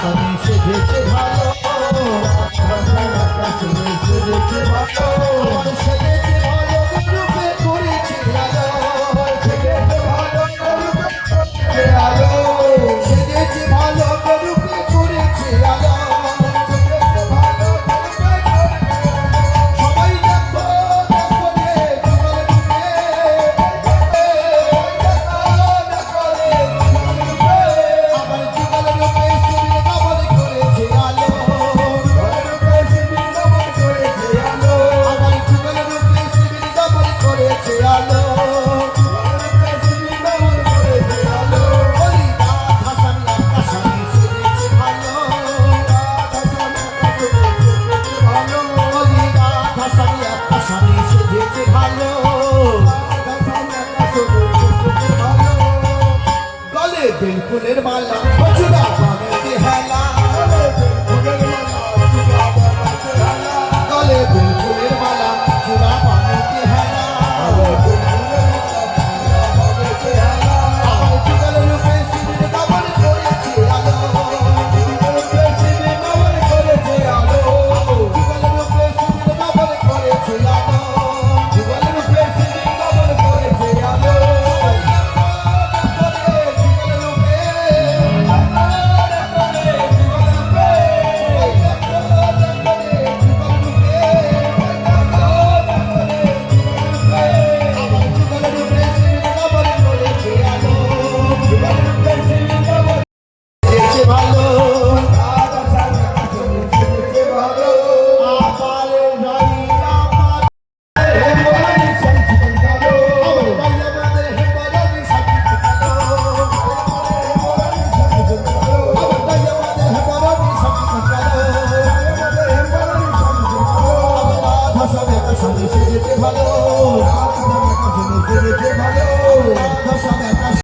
আকাশে সেজেছে ভালো, আকাশে সেজেছে ভালো, সেজেছে ভালো রূপে করেছে আলো, সেজেছে ভালো রূপে করেছে আলো, সেজেছে ভালো রূপে করেছে আলো, সেজেছে ভালো রূপে সবাই দেখো দেখো রে যুগল রূপে, দেখো রে যুগল রূপে, আবার যুগল রূপে শিবির কবর করেছে আলো, যুগল রূপে শিবির কবর করেছে আলো, আবার যুগল রূপে শিবির কবর করেছে আলো, যুগল রূপে শিবির কবর করেছে আলো, বলি রাত হাসানি আকাশানি সেজেছে ভালো, রাত হাসানি আকাশানি সেজেছে ভালো, বলি রাত হাসানি আকাশানি সেজেছে ভালো, রাত হাসানি আকাশানি সেজেছে ভালো, গলে বেলফুলের মালা চূড়া বানাতে হেলা, গলে বেলফুলের মালা চূড়া বানাতে হেলা, আমার যুগল রূপে শিবির কবর করেছে আলো, যুগল রূপে শিবির কবর করেছে আলো, যুগল রূপে শিবির কবর করেছে আলো, যুগল রূপে শিবির কবর করেছে আলো, ভালো